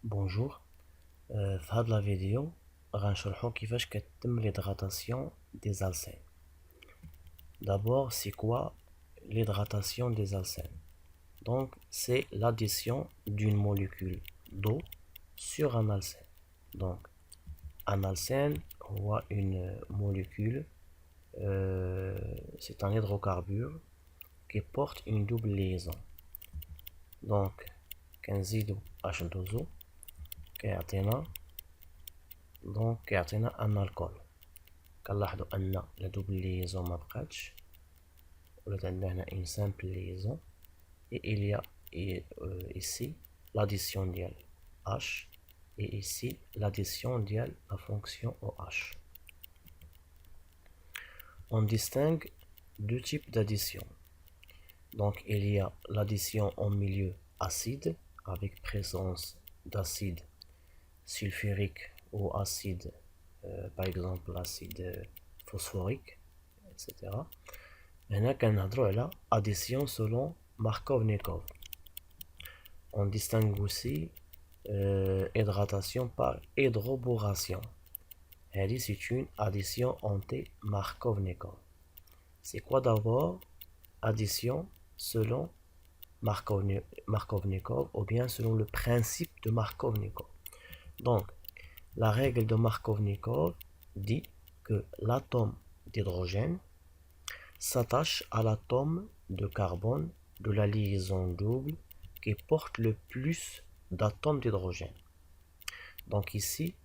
Bonjour, في هذا الفيديو غنشرحو كيفاش كتتم l'hydratation des alcènes. D'abord, c'est quoi l'hydratation des alcènes? Donc, c'est l'addition d'une molécule d'eau sur un alcène. Donc, un alcène ou une molécule, c'est un hydrocarbure qui porte une double liaison. Donc, كنزيدو H2O كيعطينا ان الكول. كنلاحظوا ان لا دوبل ليزون ما بقاتش، ولات عندنا هنا اون سامبل ليزون، et il y a ici l'addition ديال H et ici l'addition ديال la fonction OH. On distingue deux types d'addition. Donc il y a l'addition en milieu acide avec présence d'acide sulfurique ou acide, par exemple l'acide phosphorique, etc. هنا كنهضروا على addition selon Markovnikov. On distingue aussi hydratation par hydroboration. هذه c'est une addition anti-Markovnikov. C'est quoi d'abord addition selon Markovnikov ou bien selon le principe de Markovnikov? Donc, la règle de Markovnikov dit que l'atome d'hydrogène s'attache à l'atome de carbone de la liaison double qui porte le plus d'atomes d'hydrogène. Donc ici,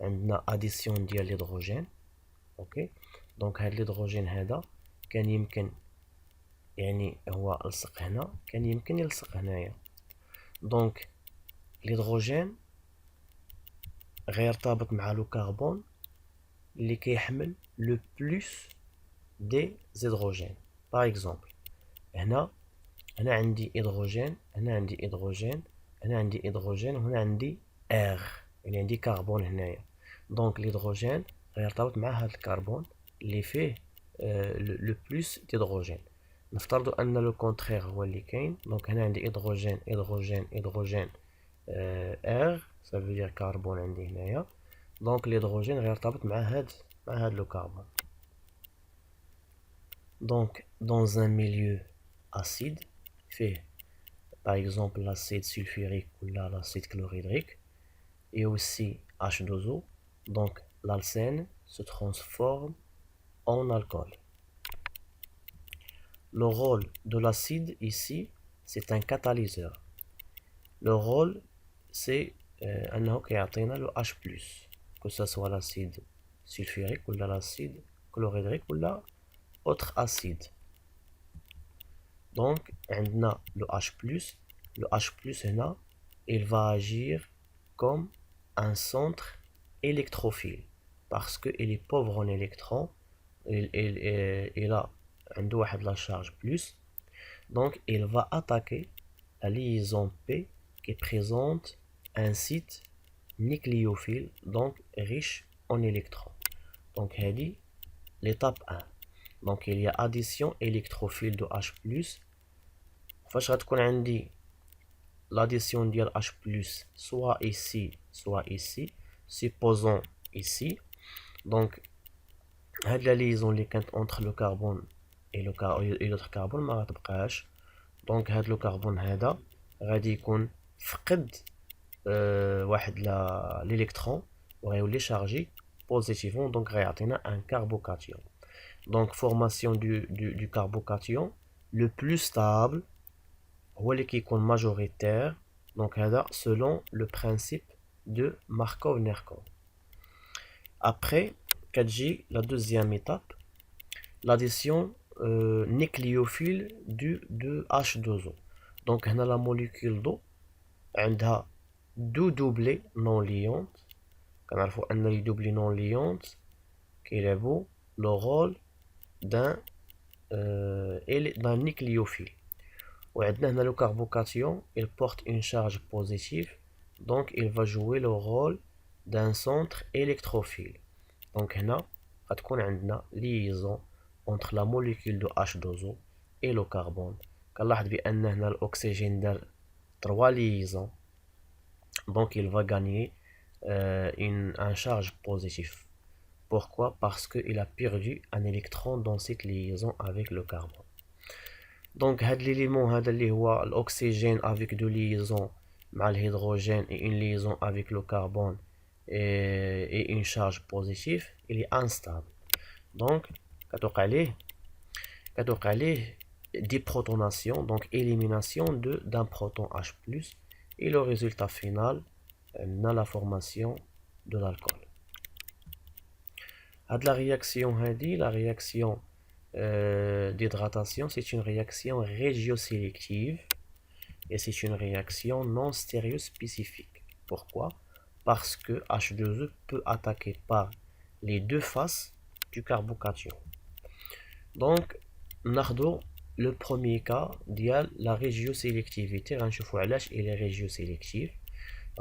on a addition de l'hydrogène. Ok, donc l'hydrogène هذا كان يمكن يعني هو لصق هنا، كان يمكن يلصق هنايا. Donc l'hydrogène غيرتبط مع لو كربون اللي كيحمل le plus des hydrogènes. Par exemple هنا عندي هيدروجين، هنا عندي هيدروجين، هنا عندي هيدروجين، وهنا عندي R، يعني عندي كربون هنايا. دونك الهيدروجين غيرتبط مع هذا الكربون اللي فيه لو بلوس ديدروجين. نفترضوا ان لو كونترير هو اللي كاين. دونك هنا عندي هيدروجين هيدروجين هيدروجين R، ça veut dire كربون عندي هنايا. دونك الهيدروجين غيرتبط مع هاد لو كربون. Donc dans un milieu acide fait par exemple l'acide sulfurique ou l'acide chlorhydrique et aussi H2O, donc l'alcène se transforme en alcool. Le rôle de l'acide ici, c'est un catalyseur. Le rôle, c'est le H+, que ce soit l'acide sulfurique ou l'acide chlorhydrique ou autre acide. Donc, on a le H+, هنا, il va agir comme un centre électrophile parce qu'il est pauvre en électrons. Il a la charge plus, donc il va attaquer la liaison P qui présente un site nucléophile, donc riche en électrons. Donc, c'est l'étape 1. Donc il y a addition électrophile de H+. فاش غتكون عندي l'addition ديال H+, soit ici soit ici, supposons ici. Donc هاد la liaison اللي كانت entre le carbone et l'autre carbone ما غتبقاش. دونك هاد لو كربون هذا غادي يكون فقد واحد l'électron وغيولي شارجي بوزيتيفون، دونك غيعطينا ان كاربوكاتيون. Donc formation du carbocation le plus stable هو اللي كيكون majoritaire. Donc هذا selon le principe de Markov-Nerkov. Après كتجي la deuxième étape, l'addition nucléophile de H2O. Donc هنا la molécule d'eau عندها deux doublés non liantes. كنعرفوا ان les doublés non liantes كيلعبوا le rôle d'un nucléophile. وعندنا هنا le carbocation, il porte une charge positive, donc il va jouer le rôle d'un centre électrophile. Donc هنا غتكون عندنا liaison entre la molécule de H2O et le carbone. كنلاحظ بان هنا الاكسجين دار 3 liaisons Donc il va gagner un charge positif. Pourquoi? Parce qu'il a perdu un électron dans cette liaison avec le carbone. Donc l'élément l'oxygène avec deux liaisons مع l'hydrogène et une liaison avec le carbone et une charge positive, il est instable. Donc كتوقع ليه déprotonation, donc élimination d'un proton H+, et le résultat final dans la formation de l'alcool. La réaction d'hydratation, c'est une réaction régiosélective et c'est une réaction non stéréospécifique. Pourquoi? Parce que H2E peut attaquer par les deux faces du carbocation. Donc, ناخدو le premier cas ديال la régiosélectivité. غنشوفو علاش il est régiosélectif.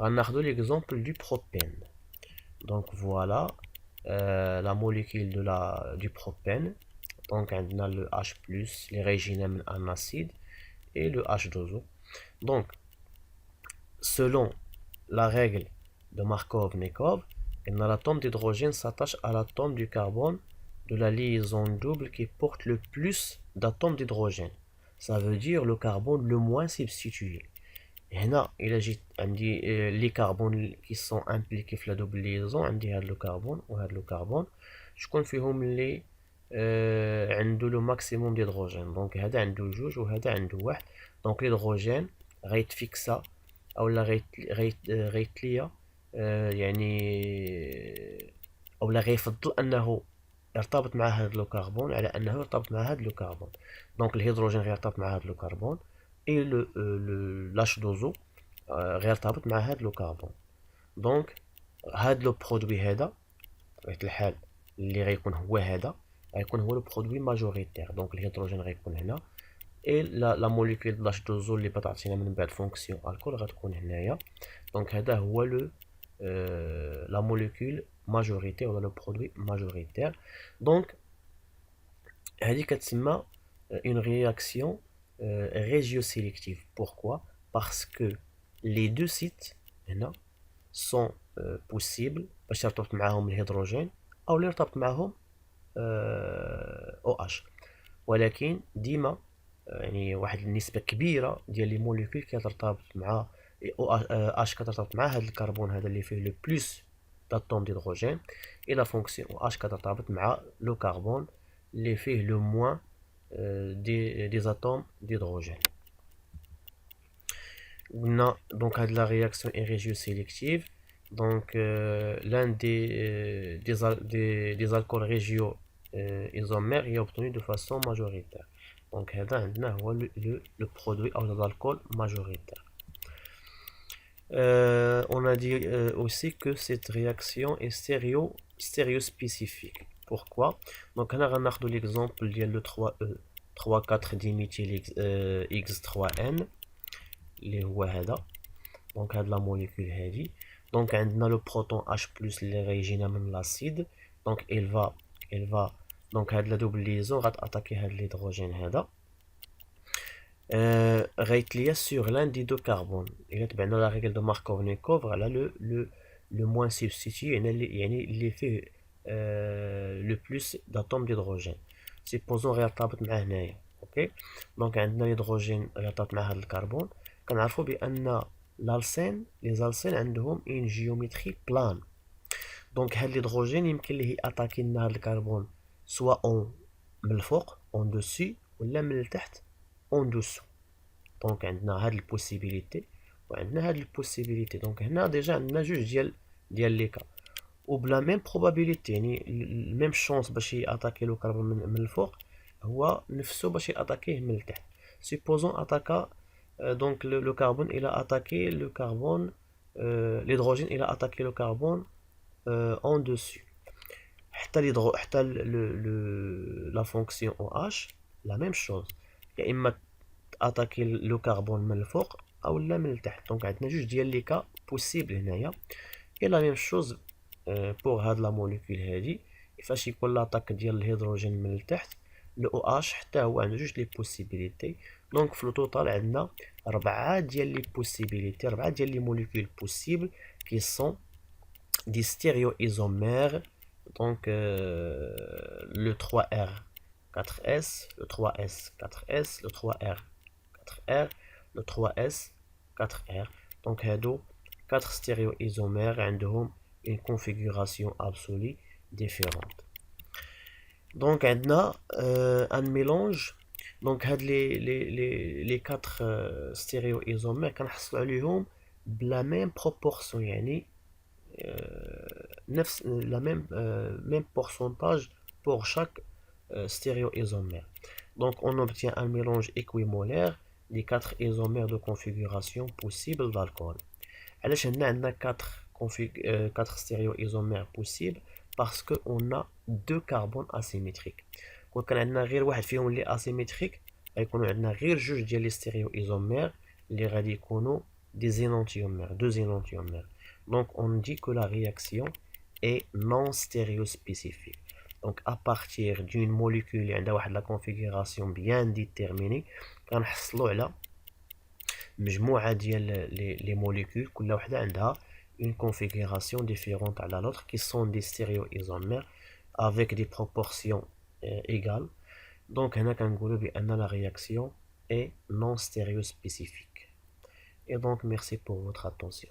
غناخدو l'exemple du propène. Donc voilà la molécule du propène. Donc on a le H+, les régines en acide et le H2O. Donc selon la règle de Markov-Nekov, l'atome d'hydrogène s'attache à l'atome du carbone de la liaison double qui porte le plus d'atomes d'hydrogène. Ça veut dire le carbone le moins substitué. هنا il agit les carbones qui sont impliqués في la double liaison عندي هذا le carbone وهذا le carbone شكون فيهم اللي عنده le maximum d'hydrogène. donc هذا عنده جوج وهذا عنده واحد. donc l'hydrogène غيتفيكسا او لا غيتليا يعني او لا غيفضل انه يرتبط مع هذا لو كربون على انه يرتبط مع هذا لو كربون. دونك الهيدروجين غيرتبط مع هذا لو كربون اي الاشدوزو غيرتبط مع هذا لو كربون. دونك هذا لو برودوي هذا بطبيعة الحال اللي غيكون هو هذا غيكون هو لو برودوي ماجوريتير. دونك الهيدروجين غيكون هنا اي لا موليكول د الاشدوزو اللي بتعطينا من بعد فونكسيون الكول غتكون هنايا. دونك هذا هو لو la molécule majoritaire ou le produit majoritaire. Donc هذه كتسمى une réaction régiosélective. Pourquoi? Parce que les deux sites هنا sont possibles باش يرتبط معاهم الهيدروجين او اللي يرتبط معاهم OH. ولكن ديما يعني واحد النسبة كبيرة ديال لي موليكول كترتبط مع H كترتبط مع هذا الكربون هذا اللي فيه لو بلوس d'atomes d'hydrogène et la fonction OH كترتبط مع لو كربون اللي فيه لو موان des atomes d'hydrogène. Donc la réaction est régiosélective. Donc l'un des alcools régio isomères est obtenu de façon majoritaire. Donc هذا عندنا هو le produit او l'alcool majoritaire. On a dit aussi que cette réaction est stéréospécifique. Pourquoi? Donc on a l'exemple de le 3E 3,4 diméthyl X3N اللي هو هذا. donc هاد la molécule هذه. donc عندنا le proton H+ اللي غيجينا من l'acide. donc elle va donc هاد la double liaison غتاتاكي هاد l'hydrogène هذا غيتليا sur l'un des deux carbones. إلا تبعنا la règle de Markov-Nekov على le moins substitué يعني اللي فيه le plus d'atomes d'hydrogène. supposons غيرتبط مع هنايا. اوكي دونك عندنا الهيدروجين غيرتبط مع هذا الكربون. كنعرفوا بان لالسين لي زالسين عندهم ان جيومتري بلان. دونك هاد الهيدروجين يمكن ليه اتاكي لنا هاد الكربون سوا اون من الفوق اون دوسي ولا من التحت اون دوسو. دونك عندنا هاد البوسيبيليتي وعندنا هاد البوسيبيليتي. دونك هنا ديجا عندنا جوج ديال لي كا وبلا ميم بروبابيليتي يعني الميم شونس باش ياتاكي لو كربون من الفوق هو نفسه باش ياتاكيه من التحت. supposons اتاكا donc le carbone il a attaqué le carbone l'hydrogène il a attaqué le carbone en dessus. حتى la fonction OH la même chose يا اما attaquer le carbone من الفوق او لا من التحت. donc عندنا جوج ديال لي كا بوسيبل هنايا. et la même chose pour هاد لا موليكول هادي فاش يكون لاطاك ديال الهيدروجين من التحت. le OH حتى هو عنده جوج لي بوسيبيليتي دونك في التوتال عندنا 4 ديال لي بوسيبيليتي، 4 ديال لي موليكول بوسيبل كي سون دي stéréoisomères. Donc le 3R 4S, le 3S 4S, le 3R 4R, le 3S 4R. Donc هادو 4 stéréoisomères عندهم une configuration absolue différente. Donc عندنا un mélange. Donc هاد les 4 stéréoisomères كنحصلوا عليهم بلا même proportion، يعني la même pourcentage pour chaque stéréoisomère. Donc on obtient un mélange équimolaire des 4 isomères de configuration possibles d'alcool. Alors on a 4 stéréoisomères possibles parce qu'on a 2 carbones asymétriques. Quand on a غير واحد فيهم اللي asymétrique, غيكونوا عندنا غير جوج ديال لي stéréoisomères اللي غادي يكونوا des énantiomères, 2 énantiomères. Donc on dit que la réaction est non stéréospécifique. Donc à partir d'une molécule qui a la configuration bien déterminée, كنحصلوا على مجموعة ديال les molécules كل وحدة عندها une configuration différente à l'autre qui sont des stéréoisomères avec des proportions égales. Donc هنا كنقولوا بأن la réaction est non stéréospécifique. Et donc merci pour votre attention.